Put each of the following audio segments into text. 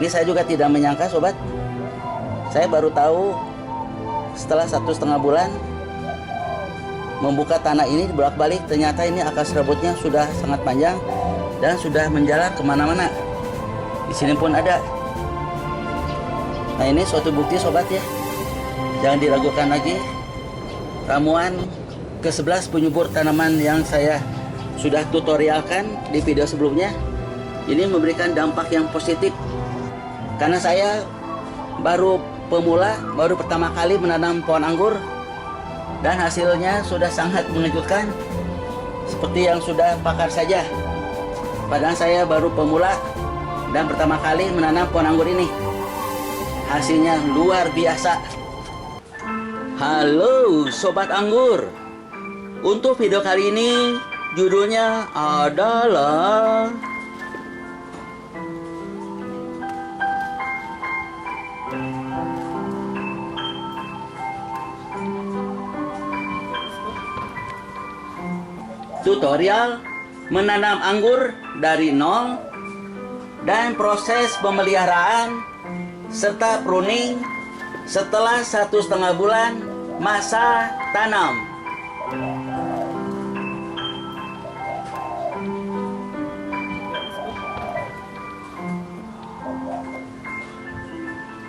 Ini saya juga tidak menyangka sobat. Saya baru tahu setelah 1,5 bulan membuka tanah ini bolak-balik, ternyata ini akar serabutnya sudah sangat panjang dan sudah menjalar kemana-mana. Di sini pun ada. Nah, ini suatu bukti sobat ya. Jangan diragukan lagi. Ramuan ke-11 penyubur tanaman yang saya sudah tutorialkan di video sebelumnya, ini memberikan dampak yang positif. Karena saya baru pemula, baru pertama kali menanam pohon anggur, dan hasilnya sudah sangat mengejutkan, seperti yang sudah pakar saja. Padahal saya baru pemula dan pertama kali menanam pohon anggur ini. Hasilnya luar biasa. Halo Sobat Anggur. Untuk video kali ini judulnya adalah tutorial menanam anggur dari nol dan proses pemeliharaan serta pruning setelah 1,5 bulan masa tanam.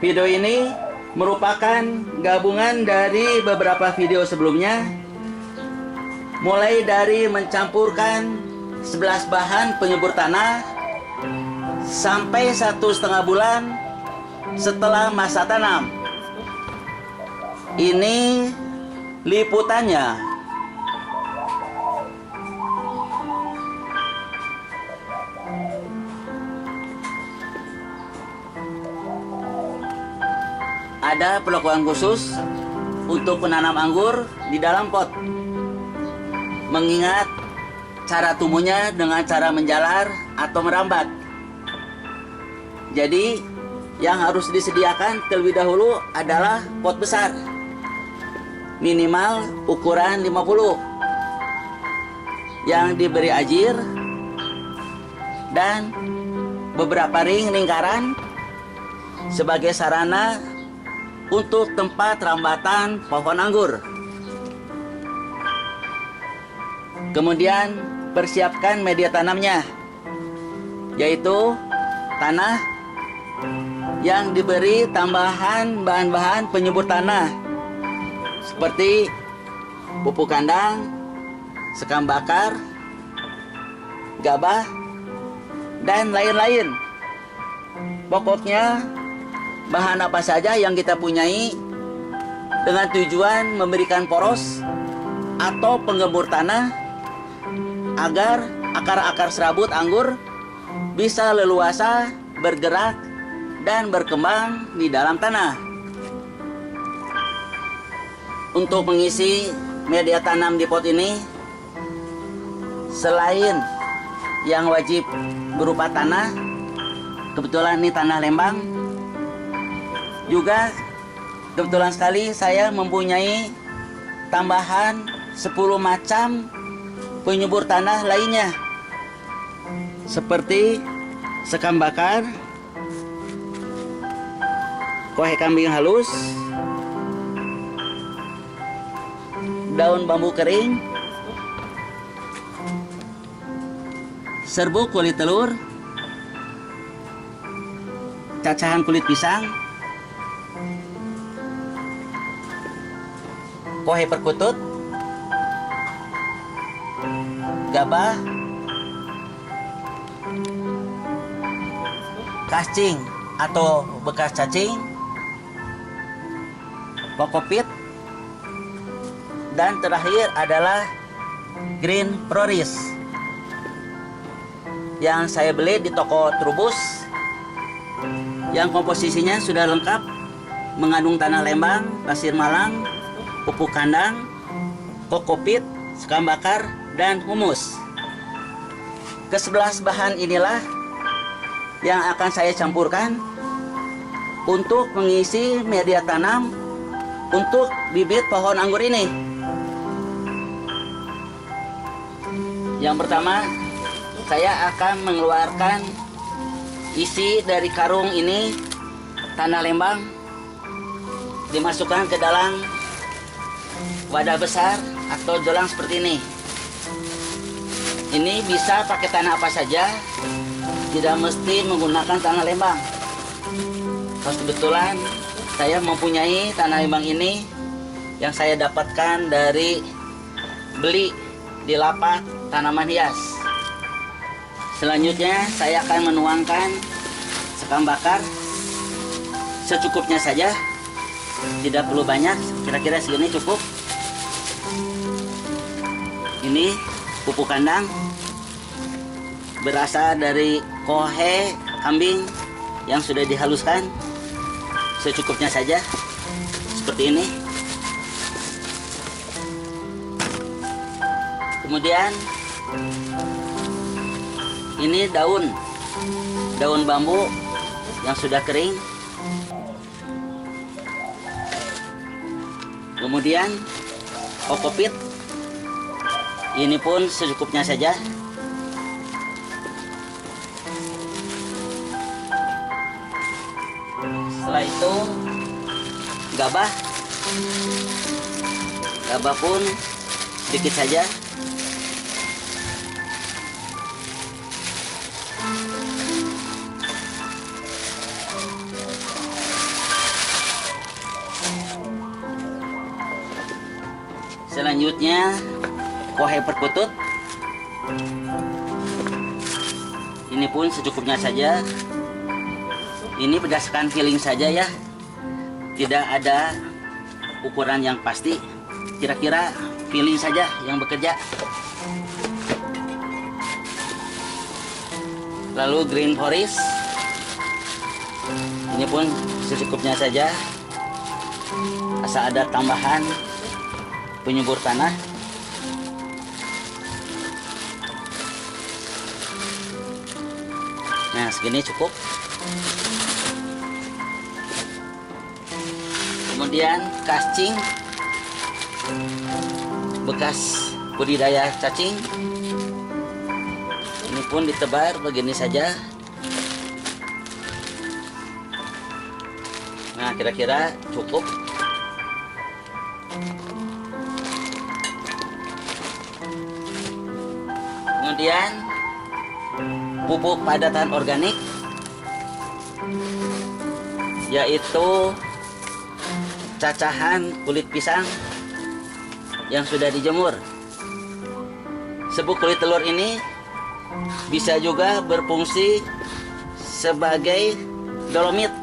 Video ini merupakan gabungan dari beberapa video sebelumnya, mulai dari mencampurkan 11 bahan penyubur tanah sampai 1,5 bulan setelah masa tanam. Ini liputannya. Ada perlakuan khusus untuk penanam anggur di dalam pot. Mengingat cara tumbuhnya dengan cara menjalar atau merambat. Jadi yang harus disediakan terlebih dahulu adalah pot besar, minimal ukuran 50, yang diberi ajir dan beberapa ring lingkaran sebagai sarana untuk tempat rambatan pohon anggur. Kemudian persiapkan media tanamnya, yaitu tanah yang diberi tambahan bahan-bahan penyubur tanah seperti pupuk kandang, sekam bakar, gabah, dan lain-lain. Pokoknya bahan apa saja yang kita punyai dengan tujuan memberikan poros atau penggembur tanah agar akar-akar serabut anggur bisa leluasa bergerak dan berkembang di dalam tanah. Untuk mengisi media tanam di pot ini, selain yang wajib berupa tanah, kebetulan ini tanah Lembang, juga kebetulan sekali saya mempunyai tambahan 10 macam penyubur tanah lainnya, seperti sekam bakar, kohe kambing halus, daun bambu kering, serbuk kulit telur, cacahan kulit pisang, kohe perkutut, gabah, cacing atau bekas cacing, kokopit, dan terakhir adalah green proris yang saya beli di toko Trubus, yang komposisinya sudah lengkap, mengandung tanah Lembang, pasir Malang, pupuk kandang, kokopit, sekam bakar, dan humus. Ke-11 bahan inilah yang akan saya campurkan untuk mengisi media tanam untuk bibit pohon anggur ini. Yang pertama, saya akan mengeluarkan isi dari karung ini tanah lembang, dimasukkan ke dalam wadah besar atau jolang seperti ini. Ini bisa pakai tanah apa saja, tidak mesti menggunakan tanah lembang. Kalau kebetulan saya mempunyai tanah lembang ini yang saya dapatkan dari beli di lapak tanaman hias. Selanjutnya saya akan menuangkan sekam bakar secukupnya saja, tidak perlu banyak, kira-kira segini cukup. Ini pupuk kandang berasal dari kohe kambing yang sudah dihaluskan, secukupnya saja seperti ini. Kemudian ini daun bambu yang sudah kering. Kemudian kokopit, ini pun secukupnya saja. Setelah itu gabah pun sedikit saja. Selanjutnya kohe perkutut, ini pun secukupnya saja. Ini berdasarkan feeling saja ya, tidak ada ukuran yang pasti, kira-kira feeling saja yang bekerja. Lalu green forest, ini pun secukupnya saja, asal ada tambahan penyubur tanah. Nah, segini cukup. Kemudian cacing bekas budidaya cacing, ini pun ditebar begini saja. Nah, kira-kira cukup. Kemudian pupuk padatan organik, yaitu cacahan kulit pisang yang sudah dijemur. Serbuk kulit telur ini bisa juga berfungsi sebagai dolomit,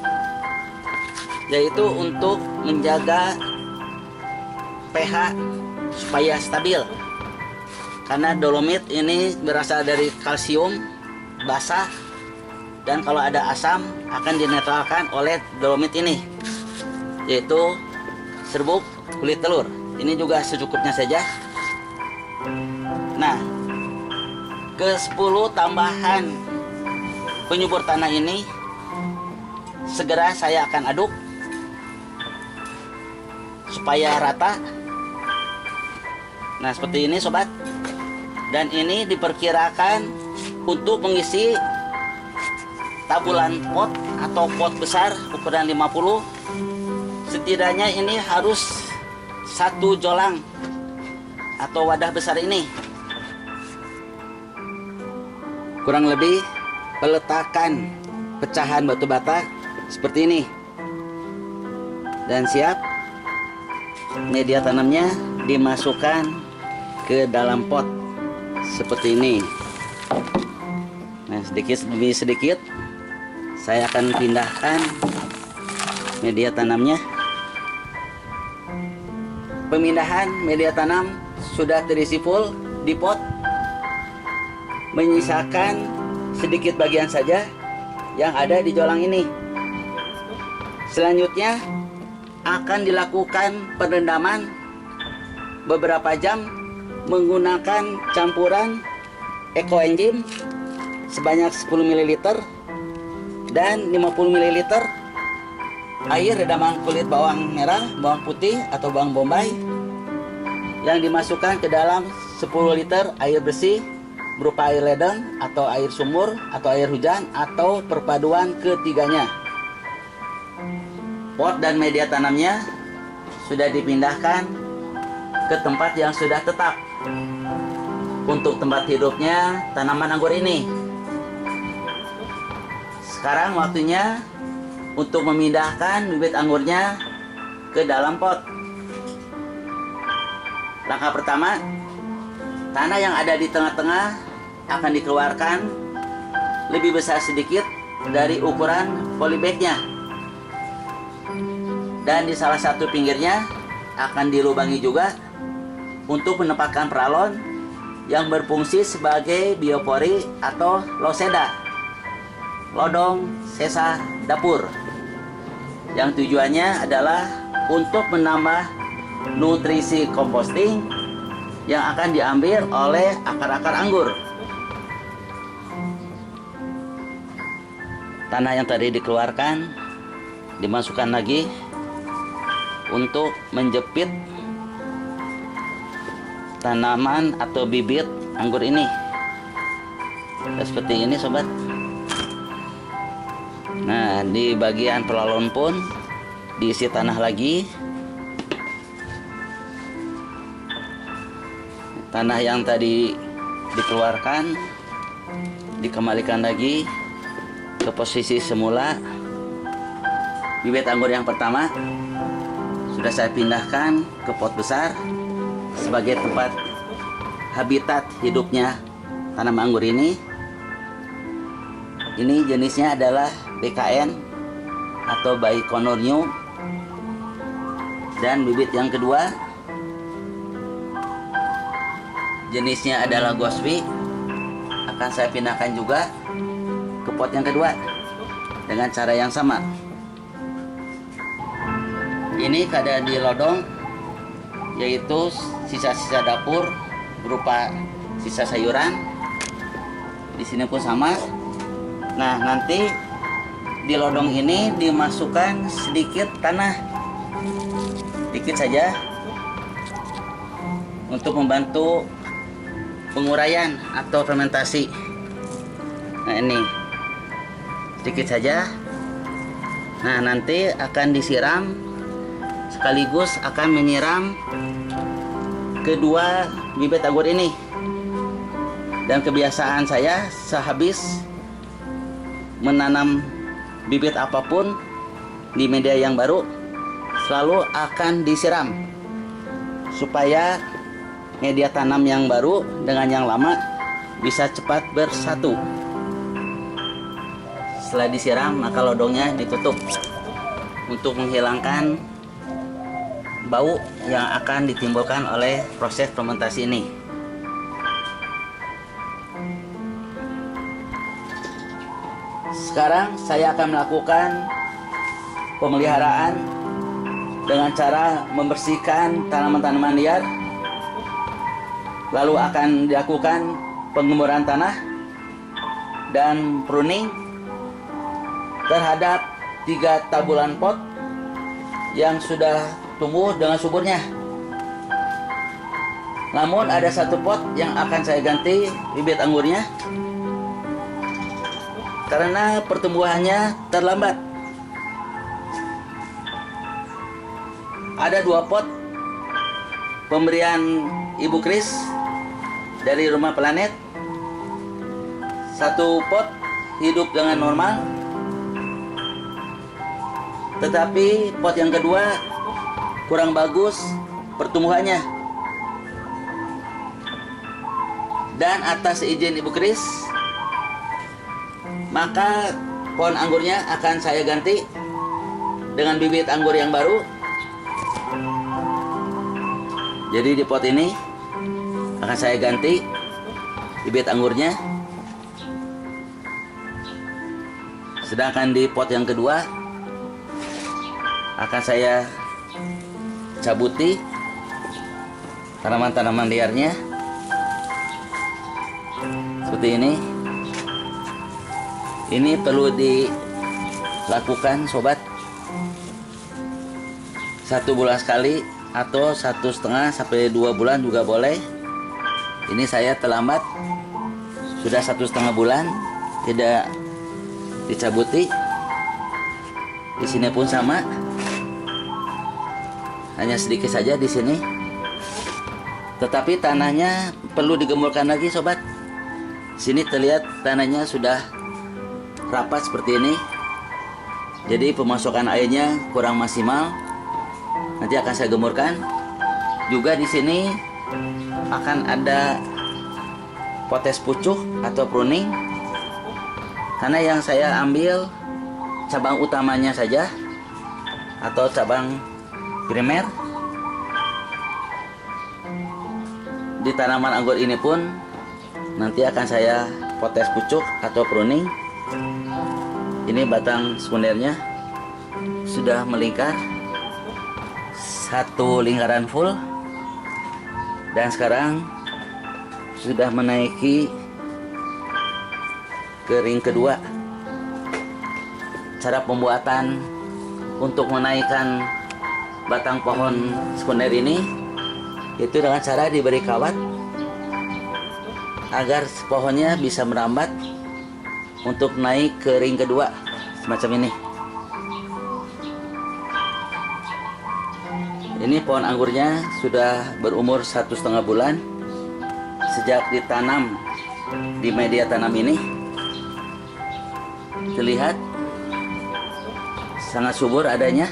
yaitu untuk menjaga pH supaya stabil. Karena dolomit ini berasal dari kalsium basah, dan kalau ada asam akan dinetralkan oleh dolomit ini, yaitu serbuk kulit telur. Ini juga secukupnya saja. Nah, ke 10 tambahan penyubur tanah ini segera saya akan aduk supaya rata. Nah, seperti ini sobat. Dan ini diperkirakan untuk mengisi tabulan pot atau pot besar ukuran 50, setidaknya ini harus 1 jolang atau wadah besar ini. Kurang lebih peletakan pecahan batu bata seperti ini. Dan siap media tanamnya dimasukkan ke dalam pot seperti ini. Nah, sedikit demi sedikit saya akan pindahkan media tanamnya. Pemindahan media tanam sudah terisi full di pot, menyisakan sedikit bagian saja yang ada di jolang ini. Selanjutnya akan dilakukan perendaman beberapa jam menggunakan campuran ekoenzim sebanyak 10 ml dan 50 ml air redaman kulit bawang merah, bawang putih atau bawang bombay yang dimasukkan ke dalam 10 liter air bersih berupa air ledeng atau air sumur atau air hujan atau perpaduan ketiganya. Pot dan media tanamnya sudah dipindahkan ke tempat yang sudah tetap untuk tempat hidupnya tanaman anggur ini. Sekarang waktunya untuk memindahkan bibit anggurnya ke dalam pot. Langkah pertama, tanah yang ada di tengah-tengah akan dikeluarkan lebih besar sedikit dari ukuran polybagnya, dan di salah satu pinggirnya akan dilubangi juga untuk menempatkan peralon yang berfungsi sebagai biopori atau loseda, lodong sesa dapur, yang tujuannya adalah untuk menambah nutrisi composting yang akan diambil oleh akar-akar anggur. Tanah yang tadi dikeluarkan dimasukkan lagi untuk menjepit tanaman atau bibit anggur ini. Seperti ini sobat. Nah, di bagian pelalon pun diisi tanah lagi. Tanah yang tadi dikeluarkan dikembalikan lagi ke posisi semula. Bibit anggur yang pertama sudah saya pindahkan ke pot besar sebagai tempat habitat hidupnya tanaman anggur ini. Ini jenisnya adalah BKN atau Baikonurnium. Dan bibit yang kedua jenisnya adalah Goswi, akan saya pindahkan juga ke pot yang kedua dengan cara yang sama. Ini keadaan di lodong, yaitu sisa-sisa dapur berupa sisa sayuran. Di sini pun sama. Nah, nanti di lodong ini dimasukkan sedikit tanah, dikit saja, untuk membantu penguraian atau fermentasi. Nah, ini sedikit saja. Nah, nanti akan disiram, sekaligus akan menyiram kedua bibit anggur ini. Dan kebiasaan saya sehabis menanam bibit apapun di media yang baru selalu akan disiram supaya media tanam yang baru dengan yang lama bisa cepat bersatu. Setelah disiram, maka lodongnya ditutup untuk menghilangkan bau yang akan ditimbulkan oleh proses fermentasi ini. Sekarang saya akan melakukan pemeliharaan dengan cara membersihkan tanaman-tanaman liar. Lalu akan dilakukan penggemburan tanah dan pruning terhadap 3 tabulan pot yang sudah tumbuh dengan suburnya. Namun ada 1 pot yang akan saya ganti bibit anggurnya karena pertumbuhannya terlambat. Ada 2 pot pemberian Ibu Kris dari Rumah Planet. 1 pot hidup dengan normal, tetapi pot yang kedua kurang bagus pertumbuhannya. Dan atas izin Ibu Kris, maka pohon anggurnya akan saya ganti dengan bibit anggur yang baru. Jadi di pot ini akan saya ganti bibit anggurnya. Sedangkan di pot yang kedua akan saya cabuti tanaman-tanaman liarnya seperti ini. Ini perlu dilakukan sobat 1 bulan sekali atau 1,5 sampai 2 bulan juga boleh. Ini saya terlambat sudah 1,5 bulan tidak dicabuti. Di sini pun sama, hanya sedikit saja di sini. Tetapi tanahnya perlu digemburkan lagi sobat. Sini terlihat tanahnya sudah rapat seperti ini. Jadi pemasukan airnya kurang maksimal. Nanti akan saya gemburkan. Juga di sini akan ada potes pucuk atau pruning. Karena yang saya ambil cabang utamanya saja atau cabang primer. Di tanaman anggur ini pun nanti akan saya potes pucuk atau pruning. Ini batang sekundernya sudah melingkar, satu lingkaran full, dan sekarang sudah menaiki ke ring kedua. Cara pembuatan untuk menaikkan batang pohon sekunder ini itu dengan cara diberi kawat agar pohonnya bisa merambat untuk naik ke ring kedua semacam ini. Ini pohon anggurnya sudah berumur 1,5 bulan sejak ditanam di media tanam ini. Terlihat sangat subur adanya.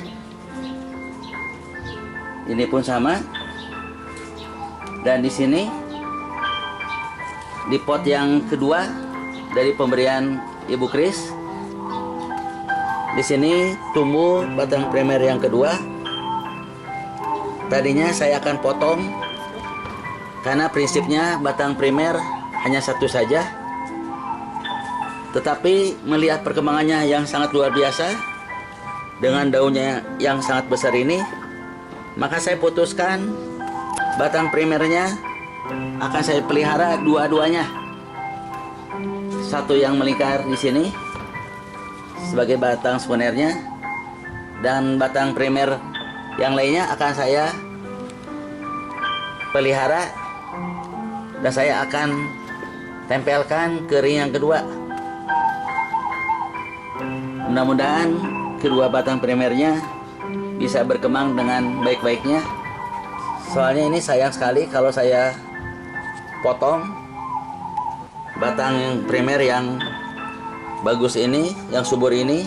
Ini pun sama. Dan di sini di pot yang kedua dari pemberian Ibu Kris, di sini tumbuh batang primer yang kedua. Tadinya saya akan potong karena prinsipnya batang primer hanya satu saja. Tetapi melihat perkembangannya yang sangat luar biasa dengan daunnya yang sangat besar ini, maka saya putuskan batang primernya akan saya pelihara dua-duanya. Satu yang melingkar di sini sebagai batang sekundernya, dan batang primer yang lainnya akan saya pelihara dan saya akan tempelkan ke ring yang kedua. Mudah-mudahan kedua batang primernya bisa berkembang dengan baik-baiknya. Soalnya ini sayang sekali kalau saya potong batang primer yang bagus ini, yang subur ini.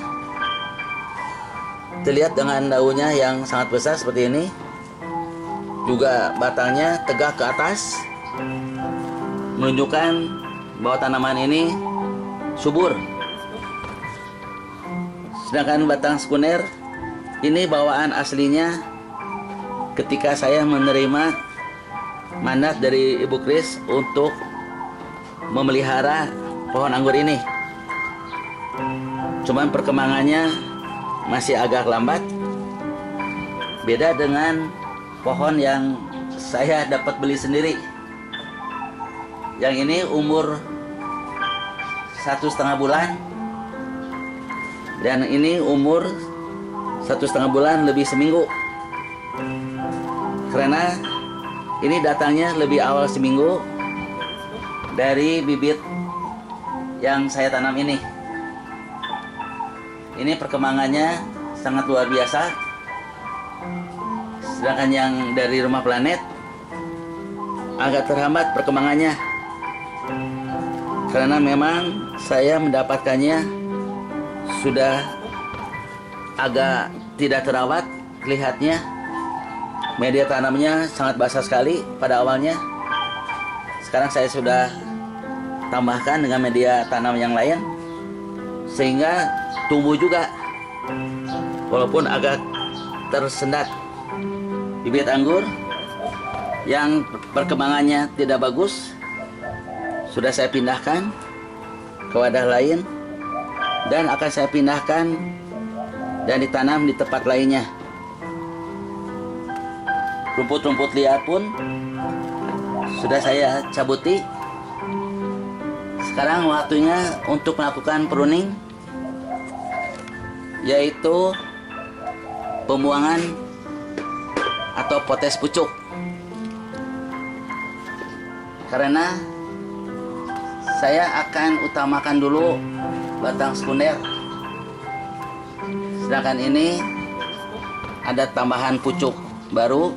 Terlihat dengan daunnya yang sangat besar seperti ini. Juga batangnya tegak ke atas, menunjukkan bahwa tanaman ini subur. Sedangkan batang sekunder ini bawaan aslinya ketika saya menerima mandat dari Ibu Kris untuk memelihara pohon anggur ini. Cuman perkembangannya masih agak lambat. Beda dengan pohon yang saya dapat beli sendiri. Yang ini umur 1,5 bulan. Dan ini umur 1,5 bulan lebih seminggu. Karena ini datangnya lebih awal seminggu dari bibit yang saya tanam ini. Ini perkembangannya sangat luar biasa. Sedangkan yang dari Rumah Planet agak terhambat perkembangannya. Karena memang saya mendapatkannya sudah agak tidak terawat, lihatnya media tanamnya sangat basah sekali pada awalnya. Sekarang saya sudah tambahkan dengan media tanam yang lain sehingga tumbuh juga walaupun agak tersendat. Bibit anggur yang perkembangannya tidak bagus sudah saya pindahkan ke wadah lain dan akan saya pindahkan dan ditanam di tempat lainnya. Rumput-rumput liar pun sudah saya cabuti. Sekarang waktunya untuk melakukan pruning, yaitu pembuangan atau potes pucuk. Karena saya akan utamakan dulu batang sekunder. Sedangkan ini ada tambahan pucuk baru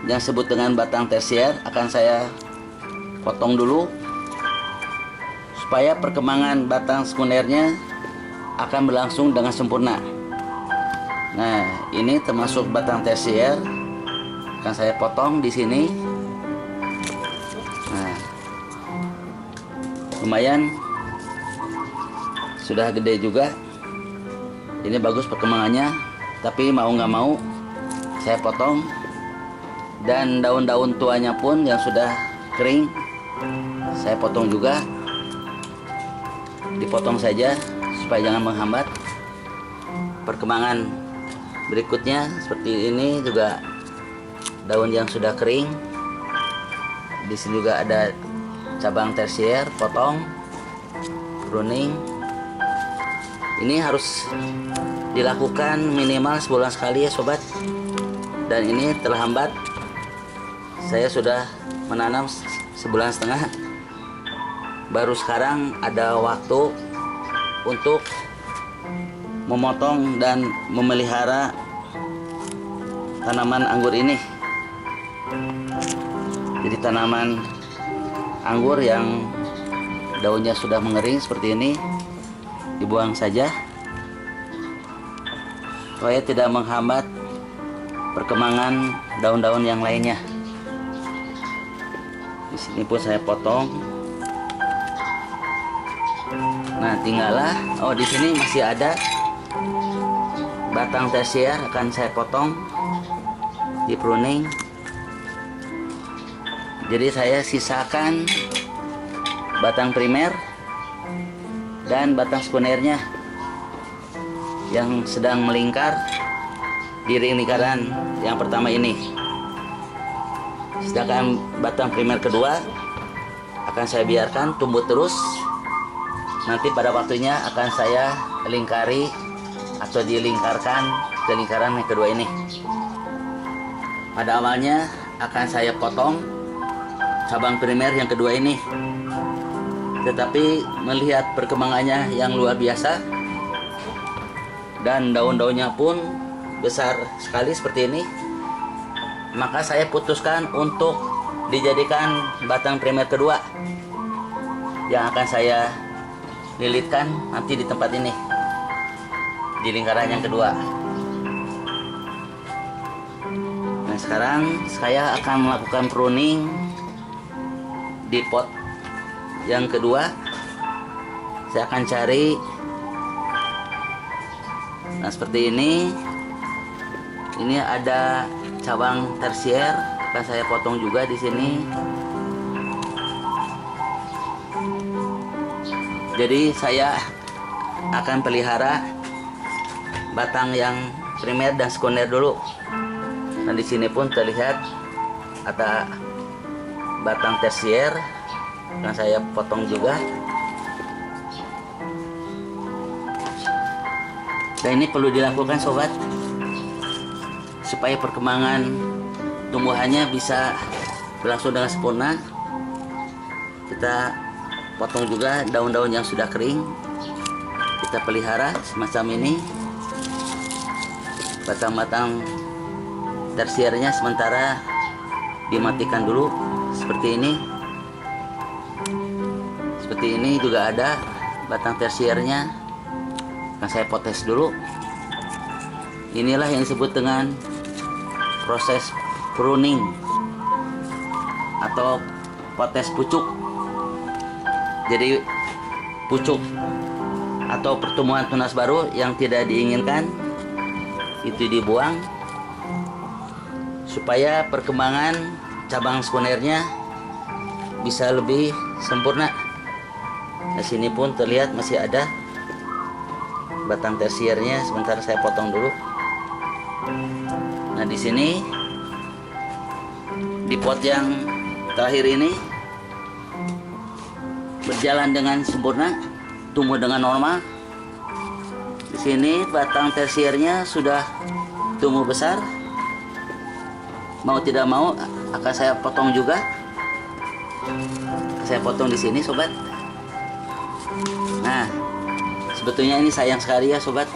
yang disebut dengan batang tersier, akan saya potong dulu supaya perkembangan batang sekundernya akan berlangsung dengan sempurna. Nah, ini termasuk batang tersier, akan saya potong di sini. Nah, lumayan sudah gede juga. Ini bagus perkembangannya, tapi mau nggak mau saya potong. Dan daun-daun tuanya pun yang sudah kering saya potong juga. Dipotong saja supaya jangan menghambat perkembangan berikutnya. Seperti ini juga daun yang sudah kering. Di sini juga ada cabang tersier, potong, pruning. Ini harus dilakukan minimal sebulan sekali ya sobat. Dan ini terlambat. Saya sudah menanam sebulan setengah. Baru sekarang ada waktu untuk memotong dan memelihara tanaman anggur ini. Jadi tanaman anggur yang daunnya sudah mengering seperti ini dibuang saja supaya tidak menghambat perkembangan daun-daun yang lainnya. Di sini pun saya potong. Nah, tinggallah, oh di sini masih ada batang tersier, akan saya potong, di pruning. Jadi saya sisakan batang primer dan batang sekundernya yang sedang melingkar di lingkaran yang pertama ini. Sedangkan batang primer kedua akan saya biarkan tumbuh terus. Nanti pada waktunya akan saya lingkari atau dilingkarkan ke lingkaran yang kedua ini. Pada awalnya akan saya potong cabang primer yang kedua ini. Tetapi melihat perkembangannya yang luar biasa dan daun-daunnya pun besar sekali seperti ini, maka saya putuskan untuk dijadikan batang primer kedua yang akan saya lilitkan nanti di tempat ini, di lingkaran yang kedua. Nah, sekarang saya akan melakukan pruning di pot yang kedua. Saya akan cari, nah seperti ini. Ini ada cabang tersier, akan saya potong juga di sini. Jadi saya akan pelihara batang yang primer dan sekunder dulu. Nah, di sini pun terlihat ada batang tersier, akan saya potong juga. Dan ini perlu dilakukan sobat, supaya perkembangan tumbuhannya bisa berlangsung dengan sempurna. Kita potong juga daun-daun yang sudah kering, kita pelihara semacam ini. Batang-batang tersiernya sementara dimatikan dulu seperti ini. Seperti ini juga ada batang tersiernya, akan saya potes dulu. Inilah yang disebut dengan proses pruning atau potes pucuk. Jadi pucuk atau pertumbuhan tunas baru yang tidak diinginkan itu dibuang supaya perkembangan cabang sekundernya bisa lebih sempurna. Di sini pun terlihat masih ada batang tersiernya, sebentar saya potong dulu. Nah, di sini di pot yang terakhir ini berjalan dengan sempurna, tumbuh dengan normal. Di sini batang tersiernya sudah tumbuh besar. Mau tidak mau akan saya potong juga Saya potong di sini sobat. Nah, sebetulnya ini sayang sekali ya sobat,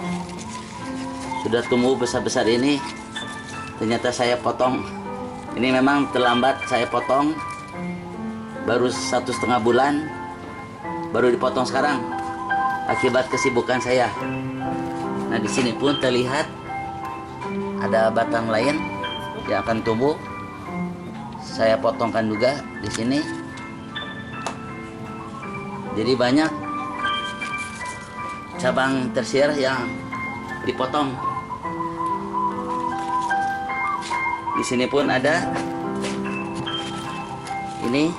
sudah tumbuh besar-besar ini, ternyata saya potong. Ini memang terlambat saya potong, baru 1,5 bulan baru dipotong sekarang akibat kesibukan saya. Nah, di sini pun terlihat ada batang lain yang akan tumbuh. Saya potongkan juga di sini. Jadi banyak cabang tersier yang dipotong. Di sini pun ada. Ini.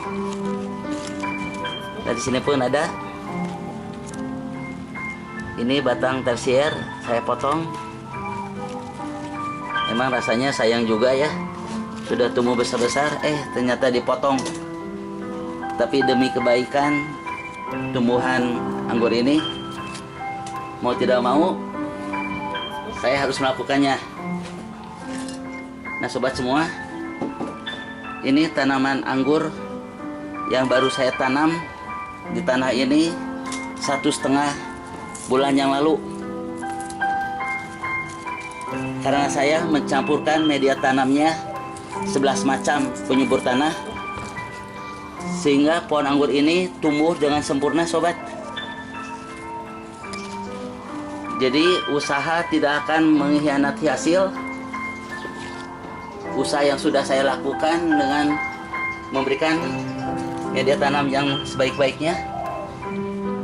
Dari sini pun ada. Ini batang tersier saya potong. Memang rasanya sayang juga ya. Sudah tumbuh besar-besar, ternyata dipotong. Tapi demi kebaikan tumbuhan anggur ini, mau tidak mau saya harus melakukannya. Nah sobat semua, ini tanaman anggur yang baru saya tanam di tanah ini 1,5 bulan yang lalu. Karena saya mencampurkan media tanamnya 11 macam penyubur tanah, sehingga pohon anggur ini tumbuh dengan sempurna sobat. Jadi usaha tidak akan mengkhianati hasil. Usaha yang sudah saya lakukan dengan memberikan media tanam yang sebaik-baiknya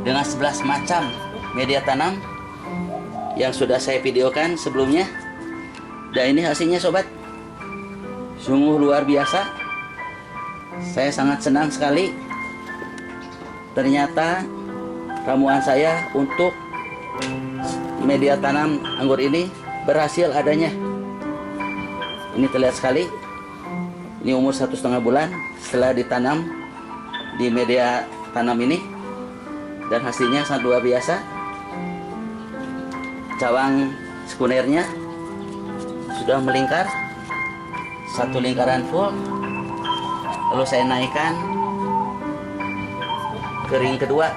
dengan 11 macam media tanam yang sudah saya videokan sebelumnya. Dan ini hasilnya sobat, sungguh luar biasa. Saya sangat senang sekali. Ternyata ramuan saya untuk media tanam anggur ini berhasil adanya. Ini terlihat sekali. Ini umur 1,5 bulan setelah ditanam di media tanam ini, dan hasilnya sangat luar biasa. Cabang sekunernya sudah melingkar, 1 lingkaran full. Lalu saya naikkan ke ring kedua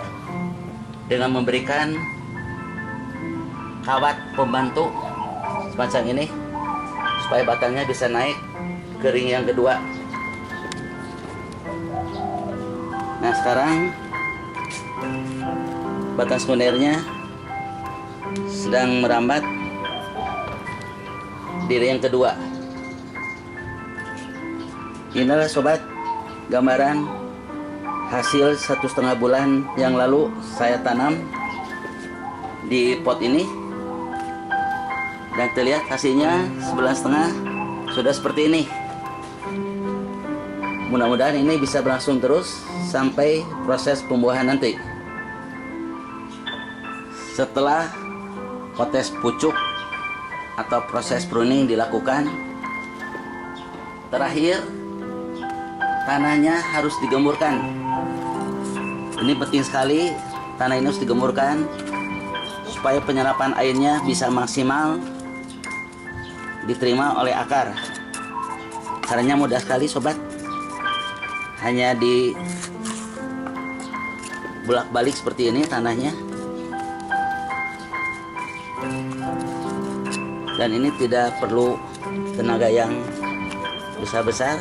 dengan memberikan kawat pembantu semacam ini, supaya batangnya bisa naik ke ring yang kedua. Nah sekarang batang sekunernya sedang merambat di ring yang kedua. Inilah sobat gambaran hasil 1,5 bulan yang lalu saya tanam di pot ini, dan terlihat hasilnya 11,5 sudah seperti ini. Mudah-mudahan ini bisa berlangsung terus sampai proses pembuahan nanti. Setelah kotes pucuk atau proses pruning dilakukan, terakhir tanahnya harus digemburkan. Ini penting sekali, tanah ini harus digemburkan supaya penyerapan airnya bisa maksimal diterima oleh akar. Caranya mudah sekali sobat, hanya di bolak-balik seperti ini tanahnya. Dan ini tidak perlu tenaga yang besar-besar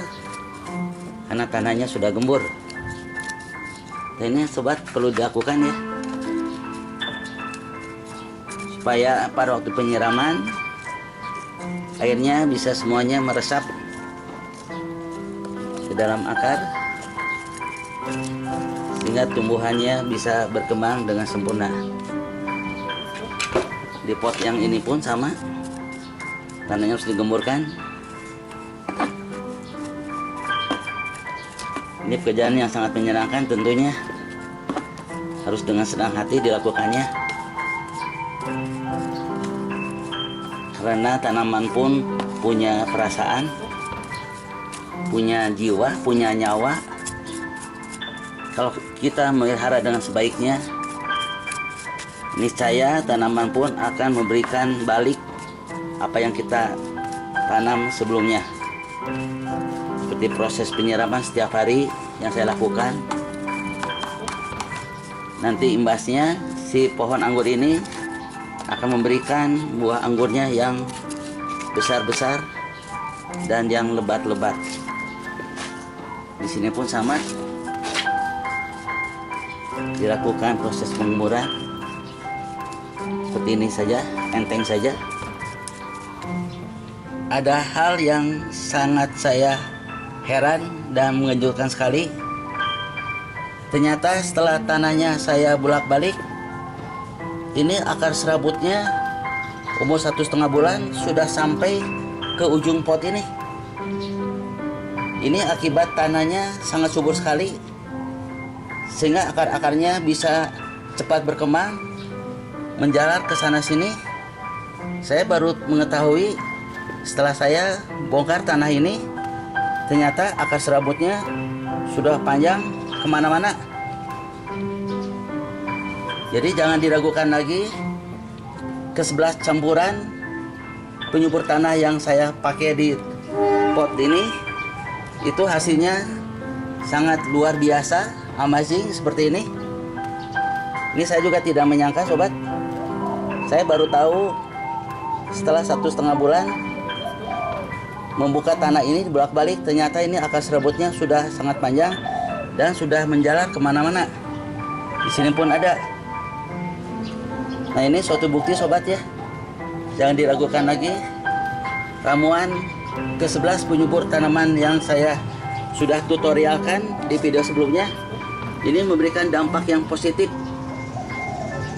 karena tanahnya sudah gembur. Dan ini sobat perlu dilakukan ya, supaya pada waktu penyiraman airnya bisa semuanya meresap ke dalam akar, sehingga tumbuhannya bisa berkembang dengan sempurna. Di pot yang ini pun sama, tanahnya harus digemburkan. Ini pekerjaan yang sangat menyenangkan tentunya, harus dengan senang hati dilakukannya. Karena tanaman pun punya perasaan, punya jiwa, punya nyawa. Kalau kita memelihara dengan sebaiknya, niscaya tanaman pun akan memberikan balik apa yang kita tanam sebelumnya. Seperti proses penyiraman setiap hari yang saya lakukan. Nanti imbasnya si pohon anggur ini akan memberikan buah anggurnya yang besar-besar dan yang lebat-lebat. Di sini pun sama, dilakukan proses pengemuran seperti ini saja, enteng saja. Ada hal yang sangat saya heran dan mengejutkan sekali. Ternyata setelah tanahnya saya bolak-balik, ini akar serabutnya umur 1,5 bulan sudah sampai ke ujung pot ini. Ini akibat tanahnya sangat subur sekali, sehingga akar-akarnya bisa cepat berkembang, menjalar ke sana sini. Saya baru mengetahui setelah saya bongkar tanah ini, ternyata akar serabutnya sudah panjang kemana-mana. Jadi jangan diragukan lagi, ke-11 campuran penyubur tanah yang saya pakai di pot ini, itu hasilnya sangat luar biasa, amazing seperti ini. Ini saya juga tidak menyangka, sobat. Saya baru tahu setelah 1,5 bulan membuka tanah ini bolak-balik, ternyata ini akar serabutnya sudah sangat panjang dan sudah menjalar kemana-mana. Di sini pun ada. Nah, ini suatu bukti, sobat ya. Jangan diragukan lagi. Ramuan ke-11 penyubur tanaman yang saya sudah tutorialkan di video sebelumnya, ini memberikan dampak yang positif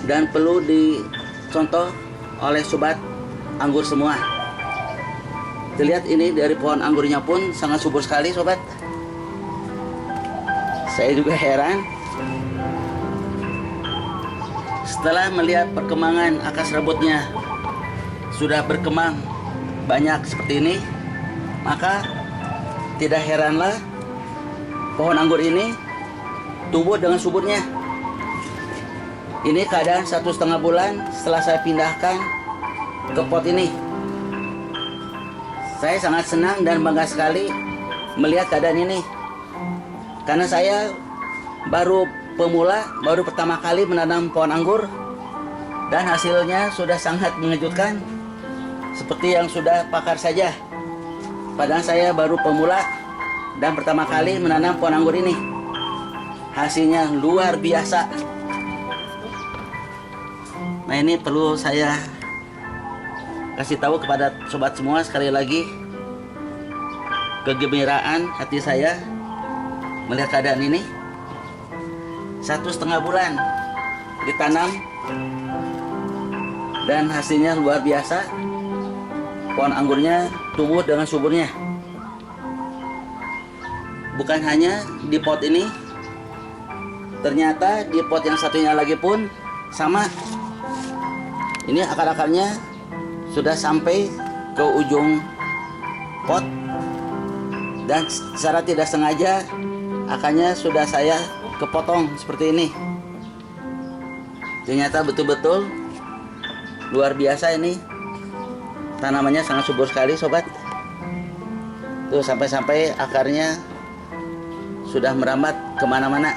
dan perlu dicontoh oleh sobat anggur semua. Terlihat ini dari pohon anggurnya pun sangat subur sekali, sobat. Saya juga heran setelah melihat perkembangan akar serabutnya sudah berkembang banyak seperti ini, maka tidak heranlah pohon anggur ini tumbuh dengan suburnya. Ini keadaan 1,5 bulan setelah saya pindahkan ke pot ini. Saya sangat senang dan bangga sekali melihat keadaan ini, karena saya baru pemula, baru pertama kali menanam pohon anggur, dan hasilnya sudah sangat mengejutkan seperti yang sudah pakar saja. Padahal saya baru pemula dan pertama kali menanam pohon anggur ini. Hasilnya luar biasa. Nah, ini perlu saya kasih tahu kepada sobat semua sekali lagi, kegembiraan hati saya melihat keadaan ini. 1,5 bulan ditanam dan hasilnya luar biasa. Pohon anggurnya tumbuh dengan suburnya. Bukan hanya di pot ini, ternyata di pot yang satunya lagi pun sama. Ini akar-akarnya sudah sampai ke ujung pot, dan secara tidak sengaja akarnya sudah saya kepotong seperti ini. Ternyata betul-betul luar biasa ini. Tanamannya sangat subur sekali, sobat. Tuh, sampai-sampai akarnya sudah merambat kemana-mana.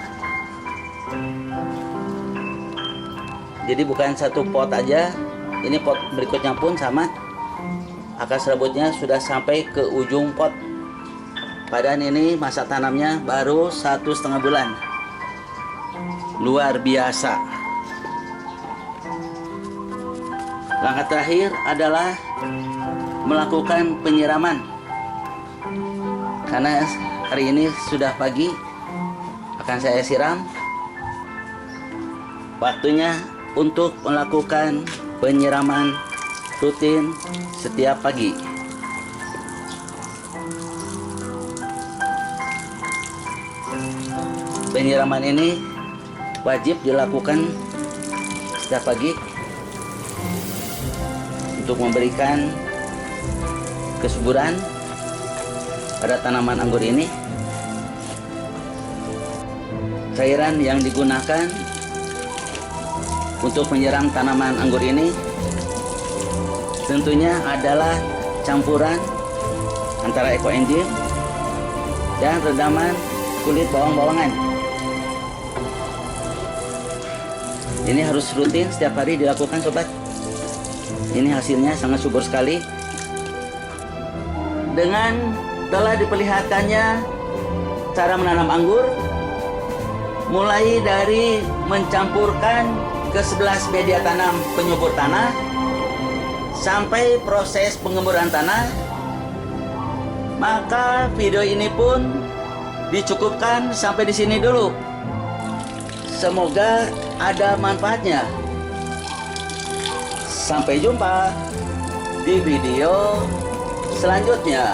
Jadi bukan satu pot aja, ini pot berikutnya pun sama. Akar serabutnya sudah sampai ke ujung pot. Padahal ini masa tanamnya baru 1,5 bulan. Luar biasa. Langkah terakhir adalah melakukan penyiraman. Karena hari ini sudah pagi, akan saya siram. Waktunya untuk melakukan penyiraman rutin setiap pagi. Penyiraman ini wajib dilakukan setiap pagi untuk memberikan kesuburan pada tanaman anggur ini. Cairan yang digunakan untuk menyiram tanaman anggur ini tentunya adalah campuran antara ekoenzim dan rendaman kulit bawang-bawangan. Ini harus rutin setiap hari dilakukan sobat. Ini hasilnya sangat subur sekali. Dengan telah diperlihatkannya cara menanam anggur, mulai dari mencampurkan ke 11 media tanam penyubur tanah sampai proses pengemburan tanah, maka video ini pun dicukupkan sampai di sini dulu. Semoga ada manfaatnya. Sampai jumpa di video selanjutnya.